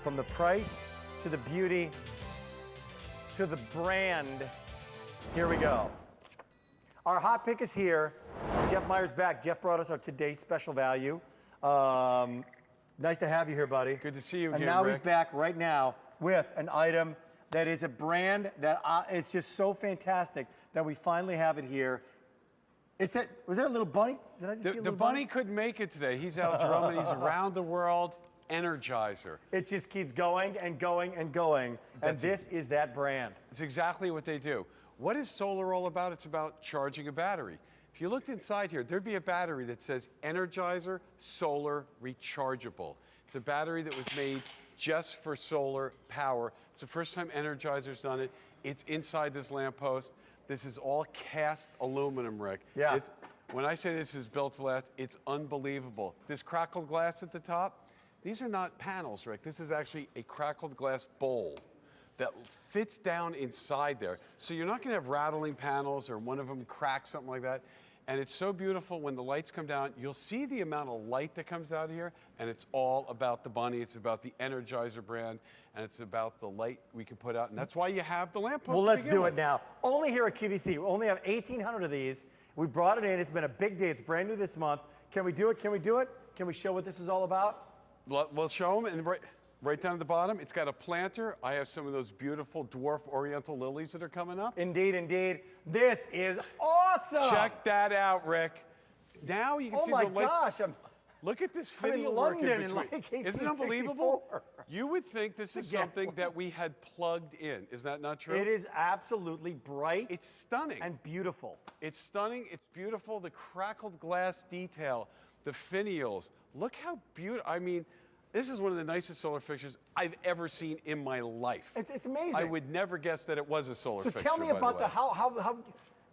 From the price to the beauty to the brand. Here we go. Our hot pick is here. Jeff Meyer's back. Jeff brought us our today's special value. Nice to have you here, buddy. Good to see you again, And now Rick. he's back right now with an item that is a brand that is just so fantastic that we finally have it here. Was there a little bunny? Did I just see a The little bunny couldn't make it today. He's out drumming. He's around the world. Energizer. It just keeps going and going and going. And this is that brand. It's exactly what they do. What is solar all about? It's about charging a battery. If you looked inside here, there'd be a battery that says Energizer Solar Rechargeable. It's a battery that was made just for solar power. It's the first time Energizer's done it. It's inside this lamppost. This is all cast aluminum, Rick. Yeah. When I say this is built to last, it's unbelievable. This crackled glass at the top, these are not panels, Rick. This is actually a crackled glass bowl that fits down inside there. So you're not gonna have rattling panels or one of them cracks, something like that. And it's so beautiful when the lights come down, you'll see the amount of light that comes out of here, and it's all about the bunny, it's about the Energizer brand, and it's about the light we can put out, and that's why you have the lamppost. Well, let's do it now. Only here at QVC, we only have 1,800 of these. We brought it in, it's been a big day, it's brand new this month. Can we do it, can we do it? Can we show what this is all about? We'll show them, and right down at the bottom, it's got a planter. I have some of those beautiful dwarf oriental lilies that are coming up. Indeed, indeed. This is awesome. Check that out, Rick. Now you can see the light. Oh my gosh, Look at this I'm in video work London in between. like 1864. Isn't it unbelievable? You would think this is The something gaslight. that we had plugged in. Is that not true? It is absolutely bright. It's stunning. And beautiful. It's stunning. It's beautiful. The crackled glass detail, the finials. Look how beautiful. I mean, this is one of the nicest solar fixtures I've ever seen in my life. It's amazing. I would never guess that it was a solar So fixture. tell me by about the way.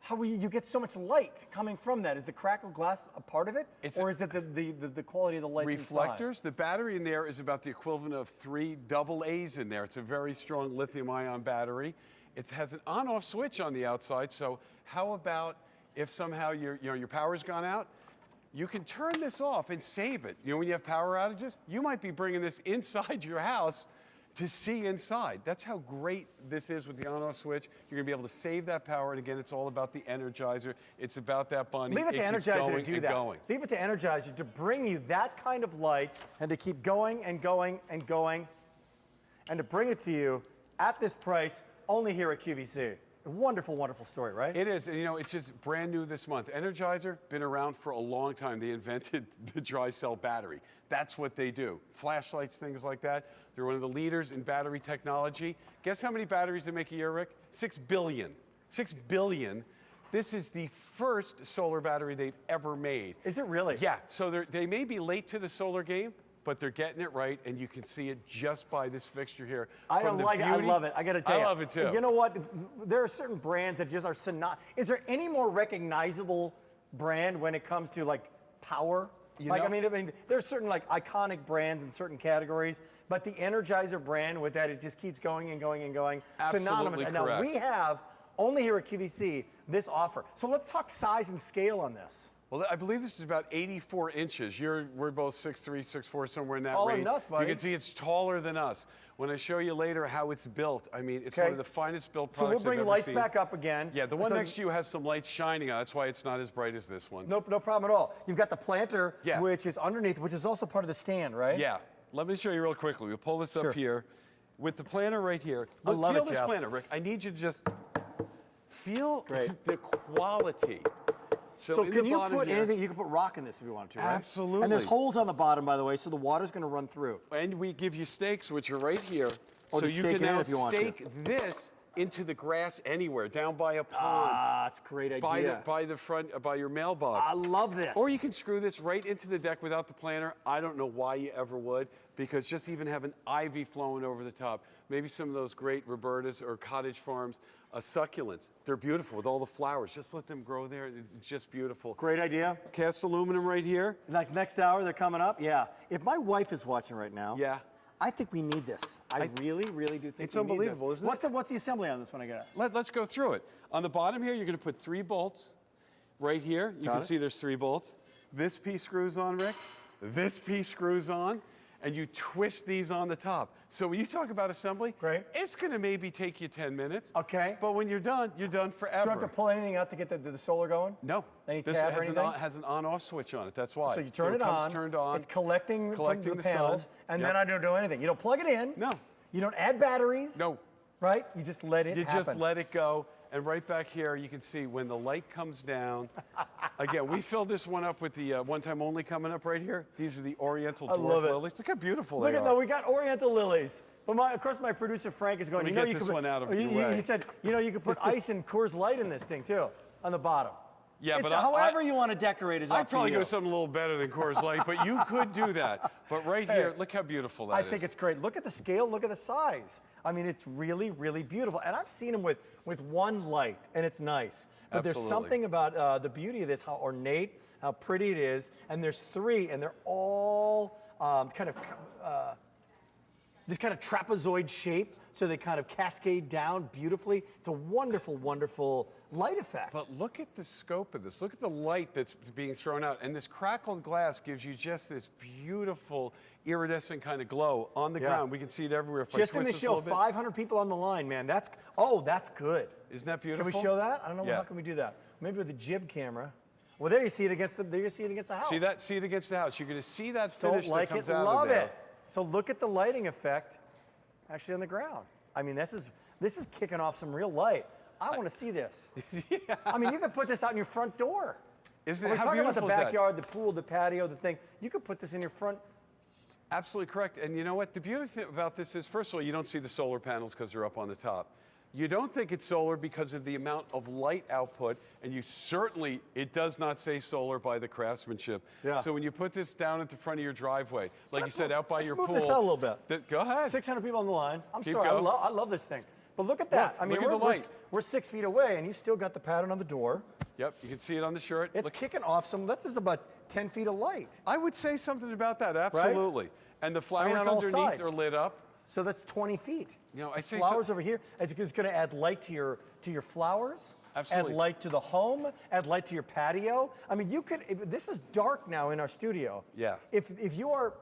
how you get so much light coming from that. Is the crackled glass a part of it? Or is it the quality of the lights reflectors. inside? The battery in there is about the equivalent of 3 AA's in there. It's a very strong lithium-ion battery. It has an on-off switch on the outside. So how about if somehow your power's gone out? You can turn this off and save it. You know, when you have power outages, you might be bringing this inside your house to see inside. That's how great this is with the on-off switch. You're gonna be able to save that power, and again, it's all about the Energizer. It's about that bunny. Leave it to keeps Energizer going to do and that. going. Leave it to Energizer to bring you that kind of light and to keep going and going and going and to bring it to you at this price only here at QVC. A wonderful, wonderful story, right? It is, and you know, it's just brand new this month. Energizer, been around for a long time. They invented the dry cell battery. That's what they do. Flashlights, things like that. They're one of the leaders in battery technology. Guess how many batteries they make a year, Rick? 6 billion. 6 billion. This is the first solar battery they've ever made. Is it really? Yeah, so they may be late to the solar game, but they're getting it right, and you can see it just by this fixture here. I don't like it. I love it. I got to tell you. I love it too. You know what? There are certain brands that just are synonymous. Is there any more recognizable brand when it comes to like power? I mean, there's certain like iconic brands in certain categories, but the Energizer brand with that, it just keeps going and going and going. Absolutely synonymous. And now correct. we have only here at QVC this offer. So let's talk size and scale on this. Well, I believe this is about 84 inches. We're both 6'3", 6'4", somewhere in that Taller range. than us, buddy. You can see it's taller than us. When I show you later how it's built, I mean, it's one of the finest built So products we'll bring I've ever lights seen. back up again. Yeah, the one next to you has some lights shining on it. That's why it's not as bright as this one. No problem at all. You've got the planter, Yeah. which is underneath, which is also part of the stand, right? Yeah. Let me show you real quickly. We'll pull this Sure. up here. With the planter right here. I love feel it, this Jeff. planter, Rick. I need you to just feel Great. the quality. So in can the you bottom put here- anything? You can put rock in this if you want to, right? Absolutely. And there's holes on the bottom, by the way, so the water's going to run through. And we give you stakes, which are right here. Or so just you stake can it in now if you want to. stake this into the grass anywhere, down by a pond, Ah, that's a great idea. by the front, by your mailbox. I love this. Or you can screw this right into the deck without the planter. I don't know why you ever would, because just even having ivy flowing over the top, maybe some of those great Robertas or Cottage Farms succulents, they're beautiful with all the flowers. Just let them grow there. It's just beautiful. Great idea. Cast aluminum right here. Like next hour, they're coming up. Yeah. If my wife is watching right now, Yeah. I think we need this. I really, really do think It's we need unbelievable, this. isn't it? What's the assembly on this one I got? Let's go through it. On the bottom here, you're going to put 3 bolts. Right here, you Got can it. see there's 3 bolts. This piece screws on, Rick. This piece screws on. and you twist these on the top. So when you talk about assembly, Great. it's going to maybe take you 10 minutes. Okay. But when you're done forever. Do I have to pull anything out to get the solar going? No. Any This tab or has anything? has an on-off switch on it. That's why. So you turn it comes on. Turned on. It's collecting from the panels, sun. and Yep. then I don't do anything. You don't plug it in. No. You don't add batteries. No. Right? You just let it happen. You just let it go. And right back here, you can see when the light comes down. Again, we filled this one up with the one-time only coming up right here. These are the Oriental love dwarf it. lilies. Look how beautiful Look they at are. that. We got Oriental lilies. But of course, my producer Frank is going. Let me You know, get you this could one put, out of your way. He said, you know, you could put ice and Coors Light in this thing too, on the bottom. Yeah, It's but however you want to decorate is up I'd probably to you. go something a little better than Coors Light, but you could do that. But right here, look how beautiful that is. I think it's great. Look at the scale. Look at the size. I mean, it's really, really beautiful. And I've seen them with one light, and it's nice. But there's Absolutely. something about the beauty of this, how ornate, how pretty it is. And there's three, and they're all this kind of trapezoid shape, so they kind of cascade down beautifully. It's a wonderful, wonderful light effect. But look at the scope of this. Look at the light that's being thrown out. And this crackled glass gives you just this beautiful iridescent kind of glow on the ground. We can see it everywhere. If Just I in twist the this a show, little bit. 500 people on the line, man. That's good. Isn't that beautiful? Can we show that? I don't know. Yeah. How can we do that? Maybe with the jib camera. Well, there you see it against the. There you see it against the house. See that? See it against the house. You're going to see that Don't finish like that comes it. out Love of there. it. So look at the lighting effect, actually on the ground. I mean, this is kicking off some real light. I want to see this. Yeah. I mean, you could put this out in your front door. Isn't it? We're How talking about the beautiful is that? backyard, the pool, the patio, the thing. You could put this in your front. Absolutely correct. And you know what? The beauty thing about this is, first of all, you don't see the solar panels because they're up on the top. You don't think it's solar because of the amount of light output, and you certainly, it does not say solar by the craftsmanship. Yeah. So when you put this down at the front of your driveway, like you said, out by your Let's pool. move this out a little bit. Go ahead. 600 people on the line. I'm Keep sorry, going. I love this thing. But look at that. Look, I mean, look at the light. we're 6 feet away, and you still got the pattern on the door. Yep, you can see it on the shirt. It's Look, kicking off some. That's just about 10 feet of light. I would say something about that, absolutely. And the flowers on all underneath sides. are lit up. So that's 20 feet. You know, I'd say flowers over here. It's going to add light to your flowers. Absolutely. Add light to the home. Add light to your patio. I mean, you could. This is dark now in our studio. Yeah. If you are,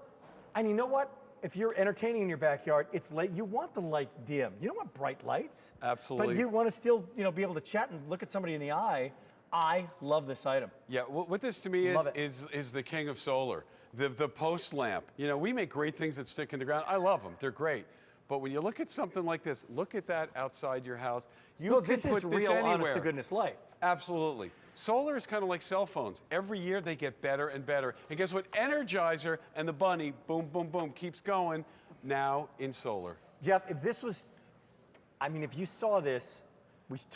and you know what? If you're entertaining in your backyard, it's late. You want the lights dim. You don't want bright lights. Absolutely. But you want to still, be able to chat and look at somebody in the eye. I love this item. Yeah, what this to me Love it. is the king of solar, the post lamp. You know, we make great things that stick in the ground. I love them; they're great. But when you look at something like this, look at that outside your house. You can This put is this real, anywhere. honest to goodness light. Absolutely. Solar is kind of like cell phones. Every year they get better and better. And guess what? Energizer and the bunny, boom, boom, boom, keeps going. Now in solar. Jeff, if this was, if you saw this,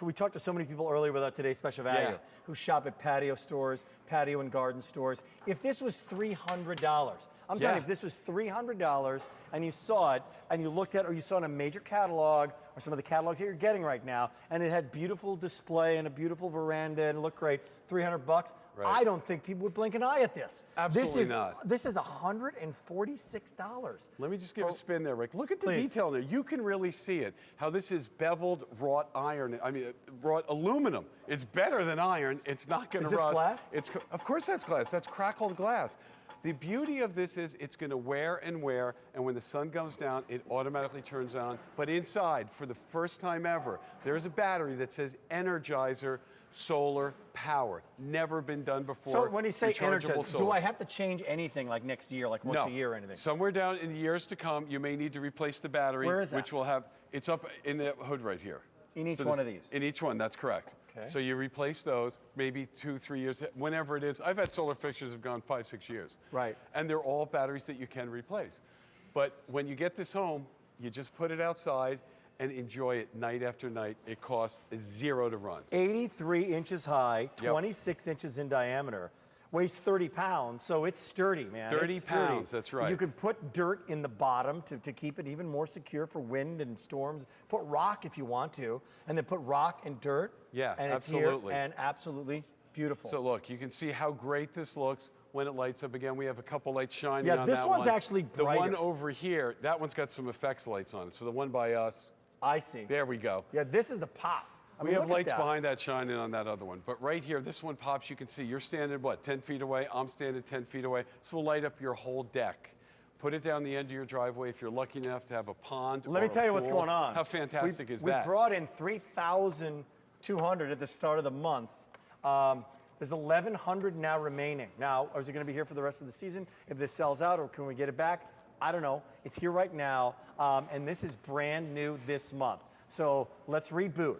we talked to so many people earlier with our Today's Special Value Yeah. who shop at patio stores, patio and garden stores. If this was $300, I'm telling you, if this was $300 and you saw it and you looked at it or you saw it in a major catalog or some of the catalogs that you're getting right now, and it had beautiful display and a beautiful veranda and it looked great, $300, Right. I don't think people would blink an eye at this. Absolutely not. This is $146. Let me just give a spin there, Rick. Look at the Please. detail there. You can really see it, how this is beveled wrought iron. Wrought aluminum. It's better than iron. It's not going to Is rust. this glass? Of course that's glass. That's crackled glass. The beauty of this is it's going to wear, and when the sun goes down, it automatically turns on. But inside, for the first time ever, there's a battery that says Energizer solar power. Never been done before. So when you say Rechargeable Energizer, do solar. I have to change anything like next year, like once a year or anything? Somewhere down in the years to come, you may need to replace the battery. Where is that? Which will have, it's up in the hood right here. In each So one of these? In each one, that's correct. Okay. So you replace those, maybe 2-3 years, whenever it is. I've had solar fixtures that have gone 5-6 years. Right. And they're all batteries that you can replace. But when you get this home, you just put it outside and enjoy it night after night. It costs $0 to run. 83 inches high, Yep. 26 inches in diameter, weighs 30 pounds, so it's sturdy, man. 30 It's sturdy. pounds, that's right. You can put dirt in the bottom to keep it even more secure for wind and storms. Put rock if you want to, and then put rock and dirt. Yeah, and it's absolutely. here and absolutely beautiful. So look, you can see how great this looks when it lights up again. We have a couple lights shining Yeah, on this that one's one. actually The one brighter. over here, that one's got some effects lights on it. So the one by us, I see. there we go. Yeah, this is the pop. I We mean, have look at lights that. behind that shining on that other one. But right here, this one pops, you can see you're standing, 10 feet away? I'm standing 10 feet away. This will light up your whole deck. put it down the end of your driveway if you're lucky enough to have a pond. Let me tell you what's going on. How fantastic is we that? We brought in 3,200 at the start of the month. There's 1,100 now remaining. Now, is it going to be here for the rest of the season? If this sells out, or can we get it back? I don't know. It's here right now, and this is brand new this month. So let's reboot.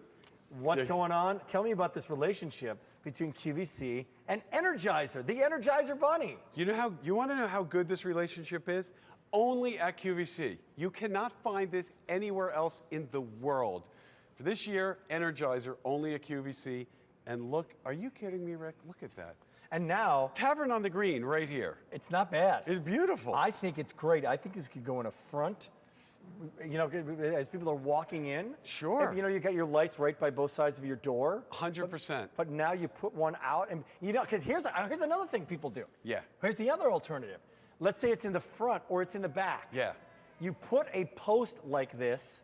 What's going on? Tell me about this relationship between QVC and Energizer, the Energizer Bunny. You want to know how good this relationship is? Only at QVC. You cannot find this anywhere else in the world. For this year, Energizer only at QVC. And look, are you kidding me, Rick? Look at that. And now, Tavern on the Green right here. It's not bad. It's beautiful. I think it's great. I think this could go in a front. You know, as people are walking in. Sure. You know, you got your lights right by both sides of your door. 100%. But now you put one out, and you know, because here's another thing people do. Yeah. Here's the other alternative. Let's say it's in the front or it's in the back. Yeah. You put a post like this.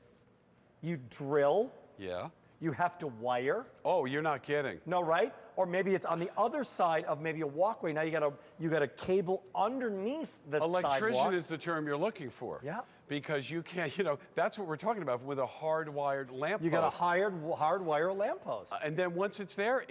You drill. Yeah. You have to wire. Oh, you're not kidding. No, right? Or maybe it's on the other side of maybe a walkway. Now you got a cable underneath the sidewalk. Electrician is the term you're looking for. Yeah. Because you can't, that's what we're talking about with a hardwired lamp You post. got a hardwire lamp post. And then once it's there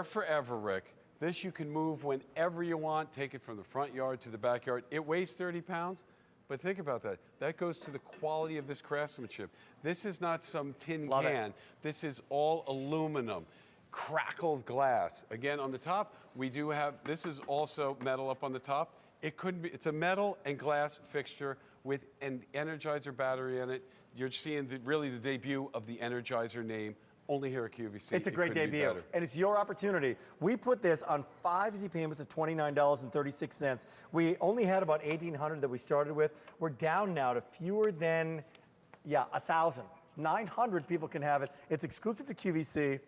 forever, Rick. This you can move whenever you want, take it from the front yard to the backyard. It weighs 30 pounds, but think about that. That goes to the quality of this craftsmanship. This is not some tin Love can. it. This is all aluminum, crackled glass. Again, on the top, we do have, this is also metal up on the top. It couldn't be, it's a metal and glass fixture with an Energizer battery in it. You're seeing really the debut of the Energizer name. Only here at QVC. It's a great debut, and it's your opportunity. We put this on 5 easy payments of $29.36. We only had about 1,800 that we started with. We're down now to fewer than, 1,000. 900 people can have it. It's exclusive to QVC.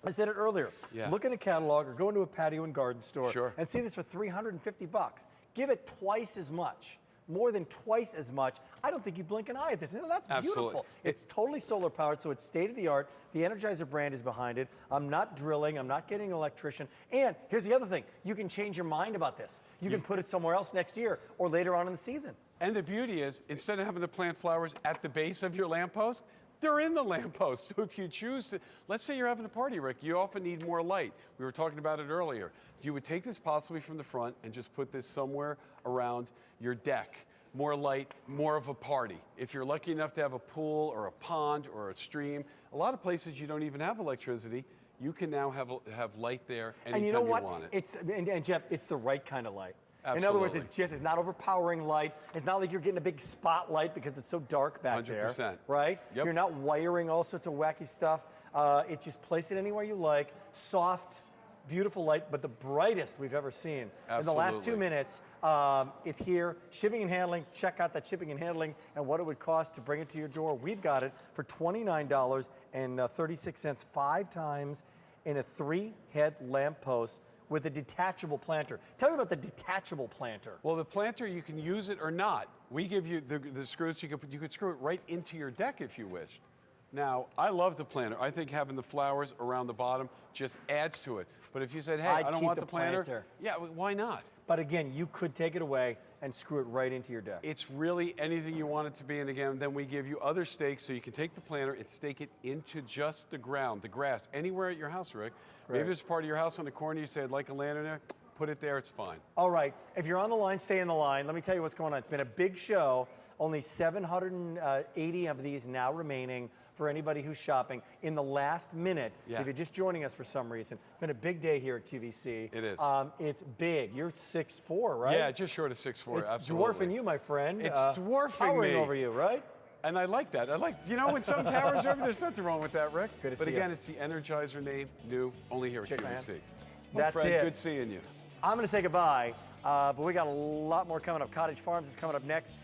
I said it earlier. Yeah. Look in a catalog or go into a patio and garden store Sure. and see this for $350. Give it twice as much. More than twice as much. I don't think you blink an eye at this. That's Absolutely. beautiful. It's totally solar powered, so it's state of the art. The Energizer brand is behind it. I'm not drilling. I'm not getting an electrician. And here's the other thing. You can change your mind about this. You can put it somewhere else next year or later on in the season. And the beauty is, instead of having to plant flowers at the base of your lamppost, they're in the lamppost. So if you choose to, let's say you're having a party, Rick, you often need more light. We were talking about it earlier. You would take this possibly from the front and just put this somewhere around your deck. More light, more of a party. If you're lucky enough to have a pool or a pond or a stream, a lot of places you don't even have electricity. You can now have light there anytime and you know what? want it. And Jeff, it's the right kind of light. Absolutely. In other words, it's not overpowering light. It's not like you're getting a big spotlight because it's so dark back 100%. there, right? Yep. You're not wiring all sorts of wacky stuff. It just place it anywhere you like. Soft, beautiful light, but the brightest we've ever seen. Absolutely. In the last 2 minutes, it's here. Shipping and handling. Check out that shipping and handling and what it would cost to bring it to your door. We've got it for $29.36 5 times in a 3-head lamppost with a detachable planter. Tell me about the detachable planter. Well, the planter, you can use it or not. We give you the screws, you could screw it right into your deck if you wished. Now, I love the planter. I think having the flowers around the bottom just adds to it. But if you said, hey, I don't want the planter, yeah, why not? But again, you could take it away and screw it right into your deck. It's really anything you want it to be. And again, then we give you other stakes so you can take the planter and stake it into just the ground, the grass, anywhere at your house, Rick. Great. Maybe it's part of your house on the corner, you say, I'd like a lantern there, put it there, it's fine. All right, if you're on the line, stay in the line. Let me tell you what's going on. It's been a big show. Only 780 of these now remaining for anybody who's shopping. In the last minute, if you're just joining us for some reason, it's been a big day here at QVC. It is. It's big. You're 6'4", right? Yeah, just short of 6'4", It's absolutely. dwarfing you, my friend. It's dwarfing towering me. over you, right? And I like that. When some towers are over, there's nothing wrong with that, Rick. Good to but see again, you. it's the Energizer name, new, only here at Shake my QVC. hand. Well, That's Fred, it. good seeing you. I'm going to say goodbye, but we got a lot more coming up. Cottage Farms is coming up next.